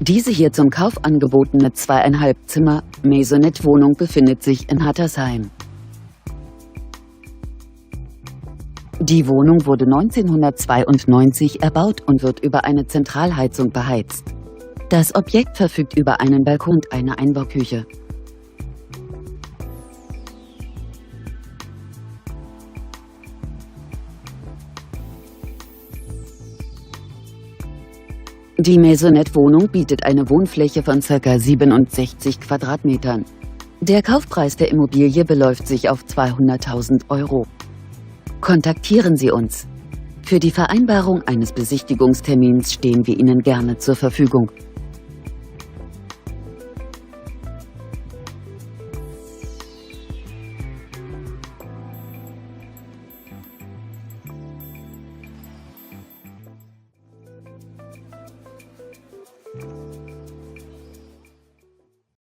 Diese hier zum Kauf angebotene 2,5 Zimmer Maisonette-Wohnung befindet sich in Hattersheim. Die Wohnung wurde 1992 erbaut und wird über eine Zentralheizung beheizt. Das Objekt verfügt über einen Balkon und eine Einbauküche. Die Maisonette-Wohnung bietet eine Wohnfläche von ca. 67 Quadratmetern. Der Kaufpreis der Immobilie beläuft sich auf 200.000 Euro. Kontaktieren Sie uns. Für die Vereinbarung eines Besichtigungstermins stehen wir Ihnen gerne zur Verfügung.